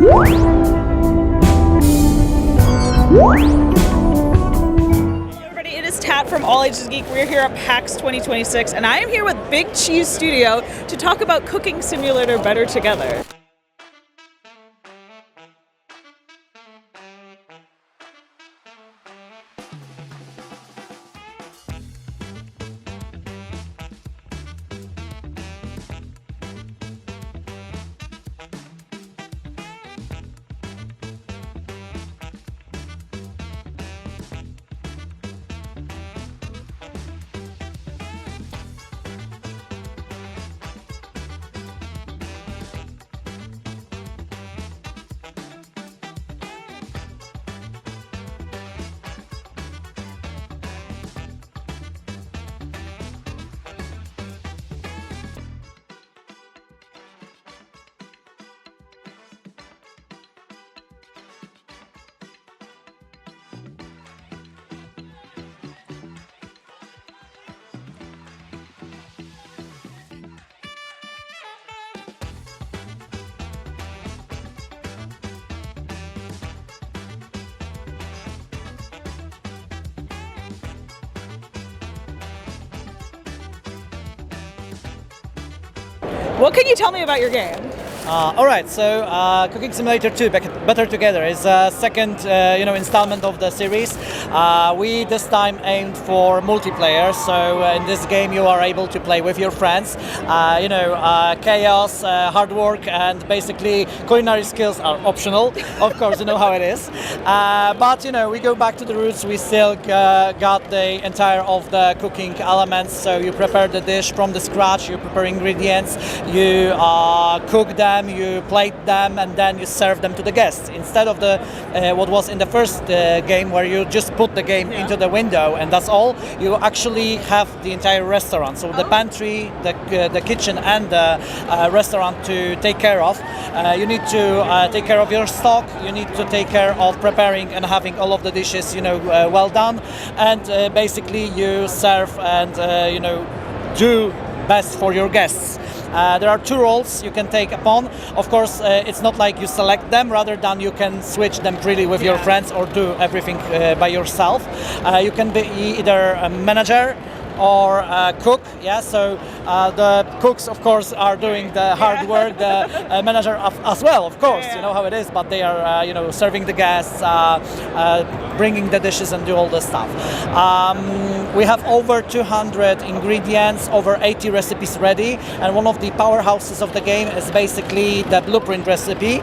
Everybody, it is Tat from All Ages Geek. We're here at PAX 2026, and I am here with Big Cheese Studio to talk about Cooking Simulator Better Together. What can you tell me about your game? Alright, so Cooking Simulator 2 Better Together is a second installment of the series. We this time aimed for multiplayer, so in this game you are able to play with your friends. Chaos, hard work, and basically culinary skills are optional. Of course, you know how it is. But we go back to the roots. We still got the entire of the cooking elements. So you prepare the dish from the scratch. You prepare ingredients. You cook them. You plate them, and then you serve them to the guests instead of the what was in the first game where you just put the game into the window and that's all. You actually have the entire restaurant, so the pantry, the kitchen, and the restaurant to take care of. You need to take care of your stock. You need to take care of preparing and having all of the dishes well done, and basically you serve and do best for your guests. There are two roles you can take upon. Of course, it's not like you select them, rather than you can switch them freely with your friends or do everything by yourself. You can be either a manager or cook, so the cooks of course are doing the hard work, the manager as well, of course, you know how it is, but they are serving the guests, bringing the dishes and do all the stuff. We have over 200 ingredients, over 80 recipes ready, and one of the powerhouses of the game is basically the blueprint recipe,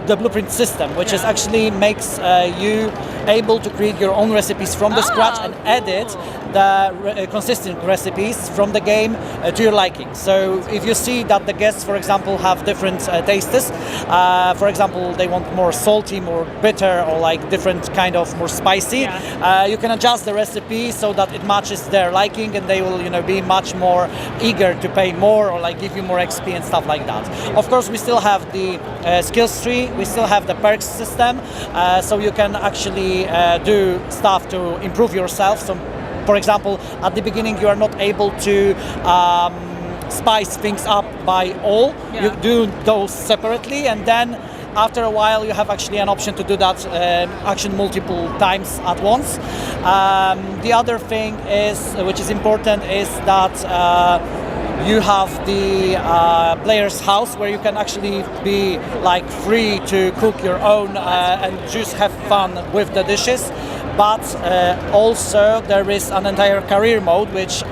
the blueprint system, which is actually makes you able to create your own recipes from the scratch and edit the consistent recipes from the game to your liking. So if you see that the guests, for example, have different tastes, for example, they want more salty, more bitter, or like different kind of more spicy, you can adjust the recipe so that it matches their liking, and they will be much more eager to pay more or like give you more XP and stuff like that. Of course, we still have the skills tree, we still have the perks system, so you can actually do stuff to improve yourself. So for example, at the beginning you are not able to spice things up by all. You do those separately, and then after a while you have actually an option to do that action multiple times at once. The other thing is, which is important, is that you have the player's house, where you can actually be like free to cook your own and just have fun with the dishes. But also there is an entire career mode, which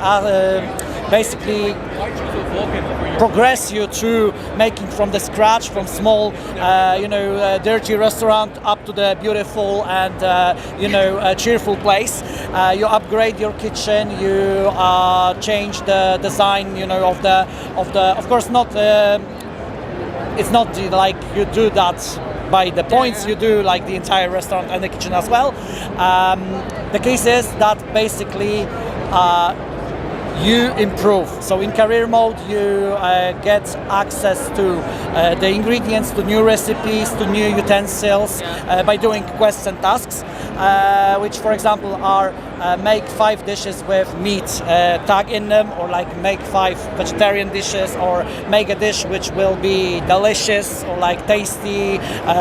basically progress you through making from the scratch, from small dirty restaurant up to the beautiful and cheerful place. You upgrade your kitchen, you change the design of course not it's not like you do that by the points, you do like the entire restaurant and the kitchen as well. The case is that basically you improve. So in career mode, you get access to the ingredients, to new recipes, to new utensils by doing quests and tasks, which, for example, are make 5 dishes with meat tag in them, or like make 5 vegetarian dishes, or make a dish which will be delicious or like tasty,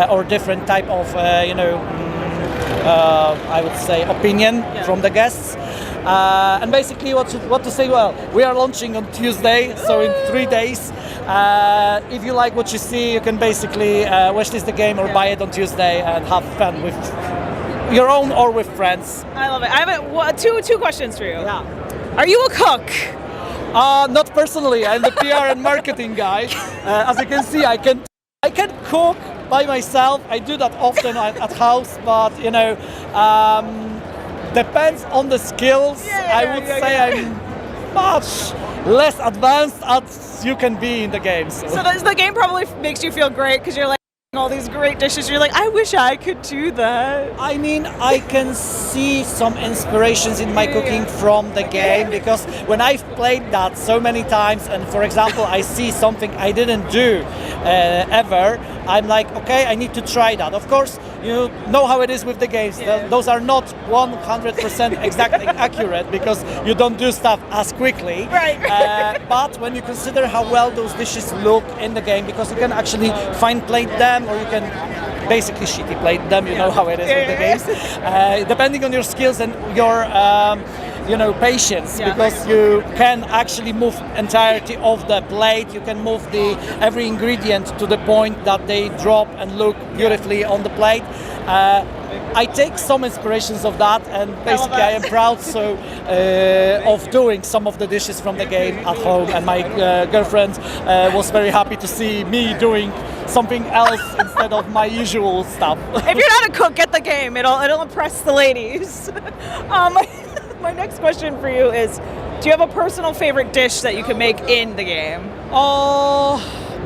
or different type of I would say opinion from the guests. And basically what to say, well, we are launching on Tuesday, so in 3 days. If you like what you see, you can basically wishlist the game or buy it on Tuesday and have fun with your own or with friends. I love it. I have two questions for you. Yeah. Are you a cook? Not personally. I'm the PR and marketing guy. As you can see, I can cook by myself. I do that often at house, but depends on the skills. I would say I'm much less advanced as you can be in the games. So the game probably makes you feel great because you're like all these great dishes. You're like, I wish I could do that. I mean, I can see some inspirations in my cooking from the game, because when I've played that so many times, and for example, I see something I didn't do ever, I'm like, okay, I need to try that. Of course, you know how it is with the games. Those are not 100% exactly accurate, because you don't do stuff as quickly. Right. But when you consider how well those dishes look in the game, because you can actually fine plate them, or you can basically shitty plate them, you know how it is with the games. Depending on your skills and your patience, because you can actually move entirety of the plate. You can move every ingredient to the point that they drop and look beautifully on the plate. I take some inspirations of that, and basically I am proud of doing some of the dishes from the game at home, and my girlfriend was very happy to see me doing something else instead of my usual stuff. If you're not a cook, get the game. It'll impress the ladies. My next question for you is, do you have a personal favorite dish that you can make in the game?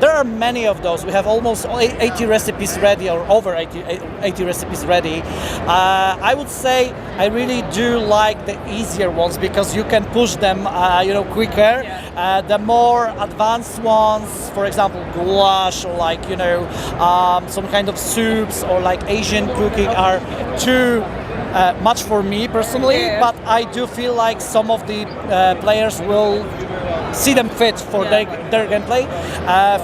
There are many of those. We have almost 80 recipes ready, or over 80 recipes ready. I would say I really do like the easier ones, because you can push them quicker. The more advanced ones, for example goulash, or like some kind of soups, or like Asian cooking, are too much for me personally, but I do feel like some of the players will see them fit for their gameplay.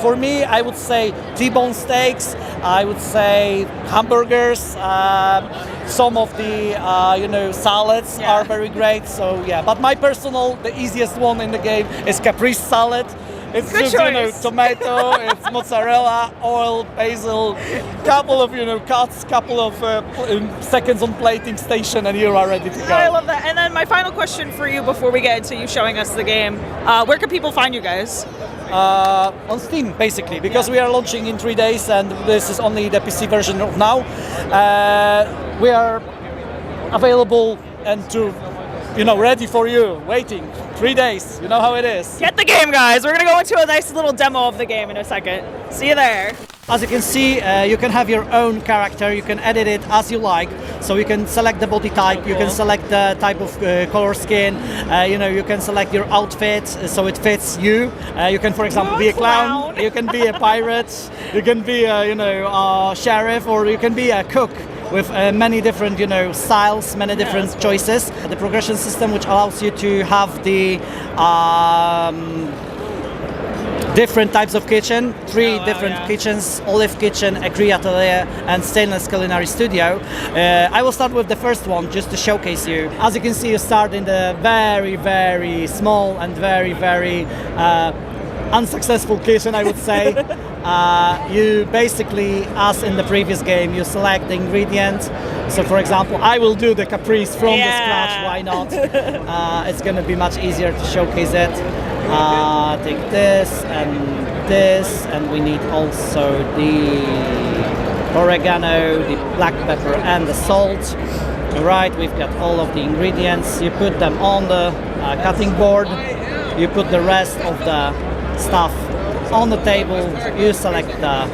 For me, I would say T-bone steaks, I would say hamburgers, some of the salads are very great. So but my personal, the easiest one in the game is caprese salad. It's good just choice. Tomato, it's mozzarella, oil, basil, couple of cuts, couple of seconds on plating station, and you are ready to go. I love that. And then my final question for you before we get into you showing us the game: where can people find you guys? On Steam, basically, because we are launching in 3 days, and this is only the PC version of now. We are available and ready for you, waiting 3 days. You know how it is. Get the game, guys. We're gonna go into a nice little demo of the game in a second. See you there. As you can see, you can have your own character. You can edit it as you like. So you can select the body type. You can select the type of color skin. You can select your outfit so it fits you. You can, for example, be a clown. You can be a pirate. You can be a sheriff, or you can be a cook, with many different styles, many different choices. The progression system, which allows you to have the different types of kitchen, three different kitchens: Olive Kitchen, Agri Atelier, and Stainless Culinary Studio. I will start with the first one just to showcase you. As you can see, you start in the very, very small and very, very unsuccessful kitchen, I would say. You basically, as in the previous game, you select the ingredient. So for example, I will do the caprese from the scratch, why not? It's going to be much easier to showcase it. Take this, and we need also the oregano, the black pepper, and the salt. Alright, we've got all of the ingredients. You put them on the cutting board. You put the rest of the stuff on the table. You select the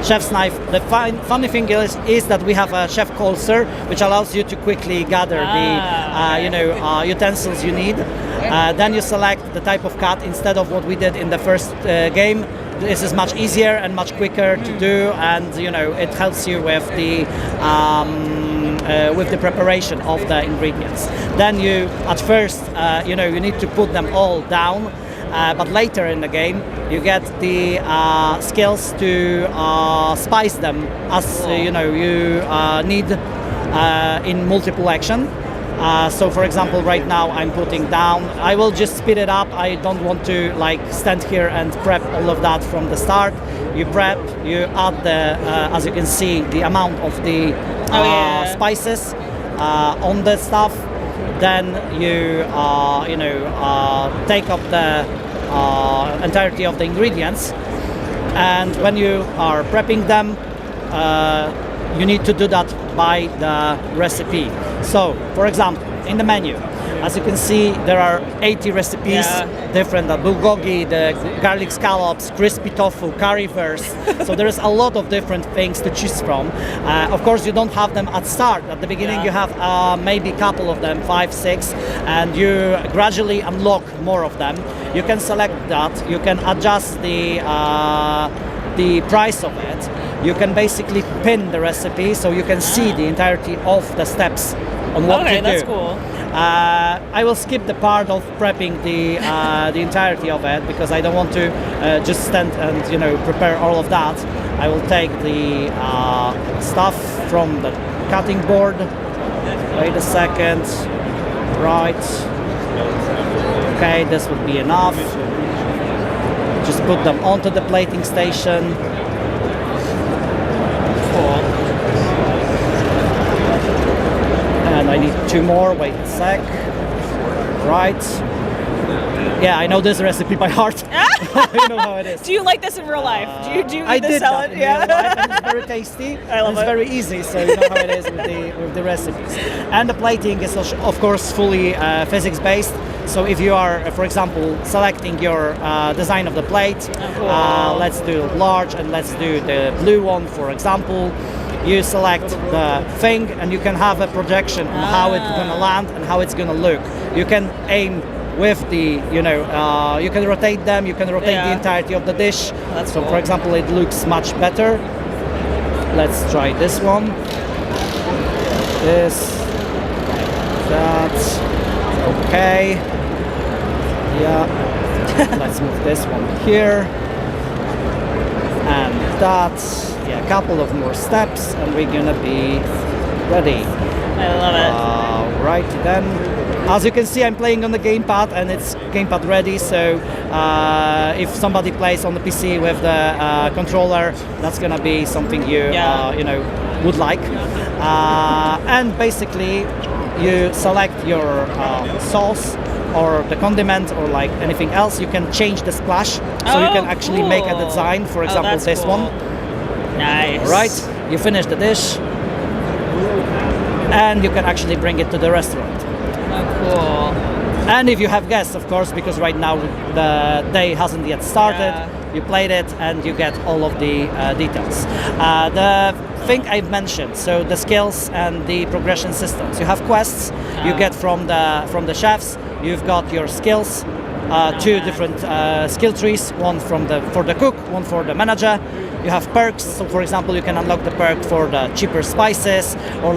chef's knife. The funny thing is that we have a chef coulter, which allows you to quickly gather the utensils you need. Then you select the type of cut instead of what we did in the first game. This is much easier and much quicker to do, and it helps you with the preparation of the ingredients. Then you, at first, you need to put them all down. But later in the game, you get the skills to spice them as you need in multiple action. So, for example, right now I'm putting down. I will just speed it up. I don't want to stand here and prep all of that from the start. You prep, you add the, as you can see, the amount of the spices on the stuff. Then you take up the entirety of the ingredients, and when you are prepping them, you need to do that by the recipe. So, for example, in the menu, as you can see, there are 80 recipes, different, the bulgogi, the garlic scallops, crispy tofu, currywurst. So there is a lot of different things to choose from. Of course, you don't have them at start. At the beginning, you have maybe a couple of them, 5, 6, and you gradually unlock more of them. You can select that. You can adjust the price of it. You can basically pin the recipe so you can see the entirety of the steps on what to do. That's cool. I will skip the part of prepping the entirety of it because I don't want to just stand and prepare all of that. I will take the stuff from the cutting board. Wait a second. Right. Okay, this would be enough. Just put them onto the plating station. Cool. And I need 2 more. Wait a sec. Right. Yeah, I know this recipe by heart. I know how it is. Do you like this in real life? Do you eat this salad? In real life, and it's very tasty. I love it's it. very easy, so you know how it is with the recipes. And the plating is of course fully physics based. So if you are, for example, selecting your design of the plate, let's do large and let's do the blue one, for example. You select the thing and you can have a projection on how it's going to land and how it's going to look. You can aim with the, you can rotate them, you can rotate the entirety of the dish. That's so cool. for example, it looks much better. Let's try this one. This, that, okay. Yeah, let's move this one here. And that, a couple of more steps and we're gonna be ready. I love it. Right then, as you can see, I'm playing on the gamepad and it's gamepad ready, so if somebody plays on the PC with the controller, that's gonna be something you would like. And basically you select your sauce or the condiment or anything else. You can change the splash, so you can actually make a design, for example this one. Nice. Right, you finish the dish and you can actually bring it to the restaurant. Oh, cool. And if you have guests, of course, because right now the day hasn't yet started, you played it and you get all of the details. The thing I've mentioned, so the skills and the progression systems. You have quests you get from the chefs. You've got your skills, 2 different skill trees, one for the cook, one for the manager. You have perks, so for example you can unlock the perk for the cheaper spices or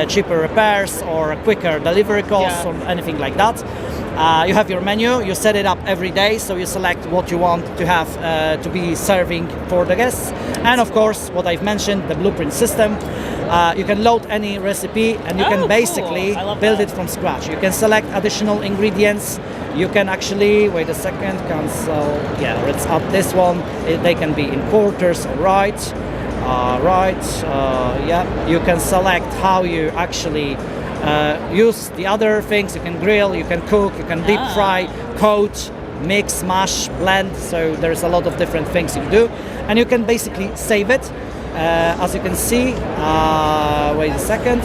cheaper repairs or quicker delivery costs or anything like that. You have your menu, you set it up every day, so you select what you want to have to be serving for the guests. And of course, what I've mentioned, the blueprint system. You can load any recipe and you can basically build it from scratch. You can select additional ingredients. You can actually, wait a second, cancel, let's add this one. They can be in quarters, right. You can select how you actually use the other things. You can grill, you can cook, you can deep fry, coat, mix, mash, blend. So there's a lot of different things you can do. And you can basically save it. As you can see, wait a second,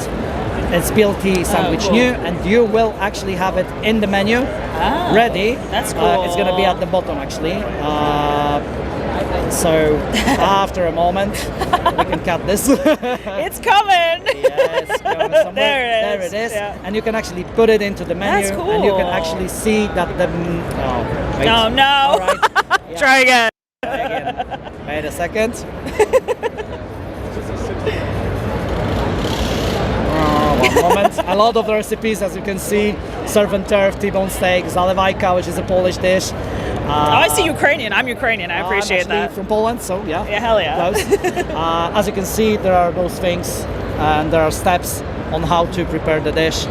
it's BLT sandwich new, and you will actually have it in the menu ready. That's cool. It's going to be at the bottom actually. So after a moment, we can cut this. It's coming. Yes, going somewhere. There it is. There it is. Yeah. And you can actually put it into the menu, That's and you can cool. actually see that the. Oh, wait. No, no. All right. Yeah. Try again. Try again. Wait a second. One moment. A lot of the recipes, as you can see, surf and turf, T-bone steak, zalewajka, which is a Polish dish. I see Ukrainian. I'm Ukrainian. I appreciate I'm actually that. from Poland, so yeah. Yeah, hell yeah. Close. As you can see, there are those things, and there are steps on how to prepare the dish.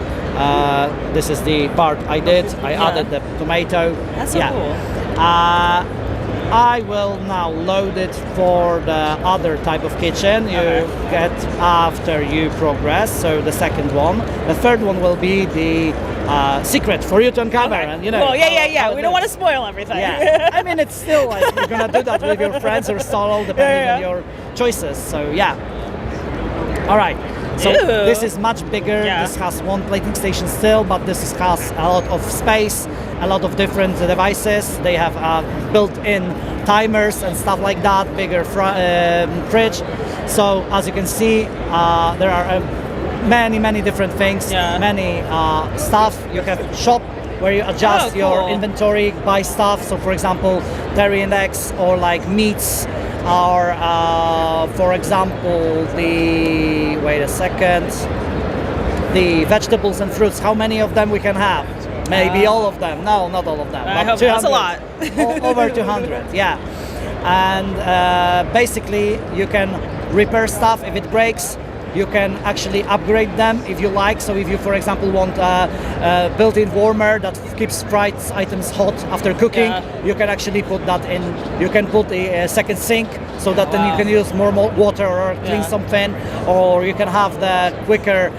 This is the part I did. I added the tomato. That's so cool. I will now load it for the other type of kitchen you get after you progress. So the second one. The third one will be the secret for you to uncover. Okay. And you know. Well, yeah. how We it don't want to is. spoil everything. Yeah, I mean it's still like you're gonna do that with your friends or solo, depending on your choices. So yeah. All right. So Ew. this is much bigger. Yeah. This has one plating station still, but this has a lot of space, a lot of different devices. They have built-in timers and stuff like that. Bigger fridge. So as you can see, there are many different things. Yeah. Many stuff. You have shop where you adjust your cool. inventory, buy stuff. So for example, dairy and eggs, or like meats, or for example the vegetables and fruits. How many of them we can have? Maybe all of them. No, not all of them. I but hope that's a lot. Over 200, yeah. And basically you can repair stuff if it breaks. You can actually upgrade them if you like. So if you, for example, want a built-in warmer that keeps fried items hot after cooking, you can actually put that in. You can put a second sink so that then you can use more water or clean something, or you can have the quicker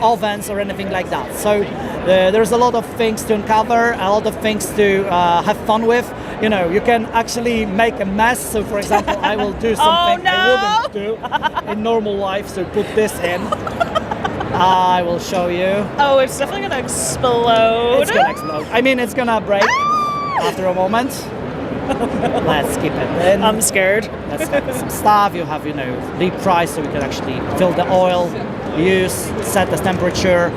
ovens or anything like that. So there's a lot of things to uncover, a lot of things to have fun with. You know, you can actually make a mess. So for example, I will do something I wouldn't do in normal life. So put this in. I will show you. Oh, it's definitely gonna explode. It's gonna explode. I mean, it's gonna break after a moment. Let's keep it in. I'm scared. Let's have some stuff. You have, you know, deep fry, so you can actually fill the oil, use, set the temperature.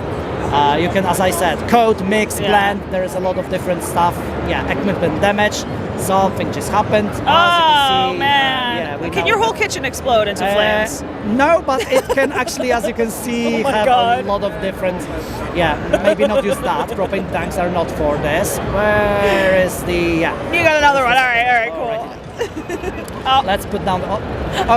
You can, as I said, coat, mix, blend. There is a lot of different stuff. Yeah, equipment damage. Something just happened. As you can see, man! we Can know your whole that- kitchen explode into flames? No, but it can actually, as you can see, Oh my have God. a lot of different. Yeah, maybe not use that. Propane tanks are not for this. Where is the? Yeah. You got another one. All right, cool. Let's put down.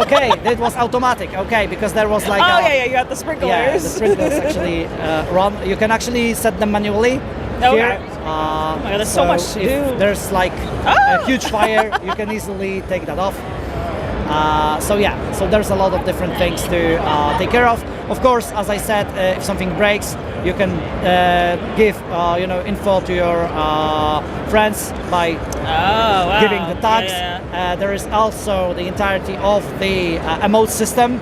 Okay, it was automatic. Okay, because there was like. You got the sprinklers. Yeah, the sprinklers actually run. You can actually set them manually. Okay. Here. Oh my God, there's so much to if do. there's like a huge fire, you can easily take that off. So there's a lot of different things to take care of. Of course, as I said, if something breaks, you can give info to your friends by giving the tags. There is also the entirety of the emote system.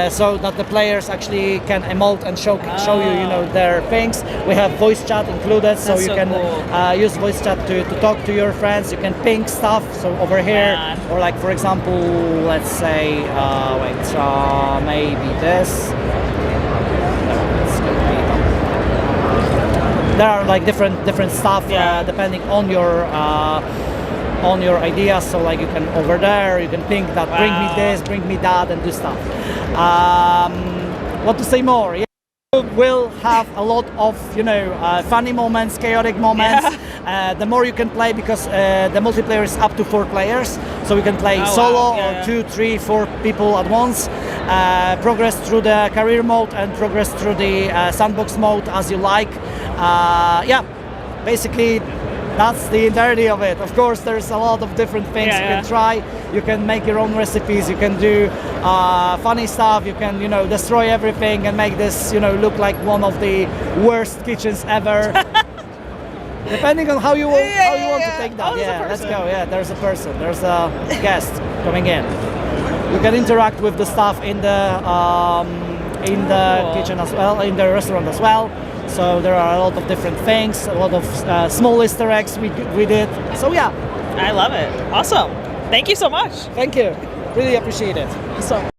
So that the players actually can emote and show you, their things. We have voice chat included, so That's you so can cool. use voice chat to talk to your friends. You can ping stuff. So over here, or like for example, let's say, maybe this. There are like different stuff depending on your ideas. So like you can over there, you can ping that, bring me this, bring me that, and do stuff. What to say more? Yeah. Will have a lot of funny moments, chaotic moments. The more you can play, because the multiplayer is up to 4 players, so we can play solo or 2, 3, 4 people at once. Progress through the career mode and progress through the sandbox mode as you like. Basically that's the entirety of it. Of course, there's a lot of different things you can try. You can make your own recipes. You can do funny stuff. You can, destroy everything and make this, look like one of the worst kitchens ever. Depending on how you want to take that. Let's go. Yeah, there's a person. There's a guest coming in. You can interact with the stuff in the kitchen as well, in the restaurant as well. So there are a lot of different things, a lot of small Easter eggs we did. So yeah. I love it. Awesome. Thank you so much. Thank you. Really appreciate it. So.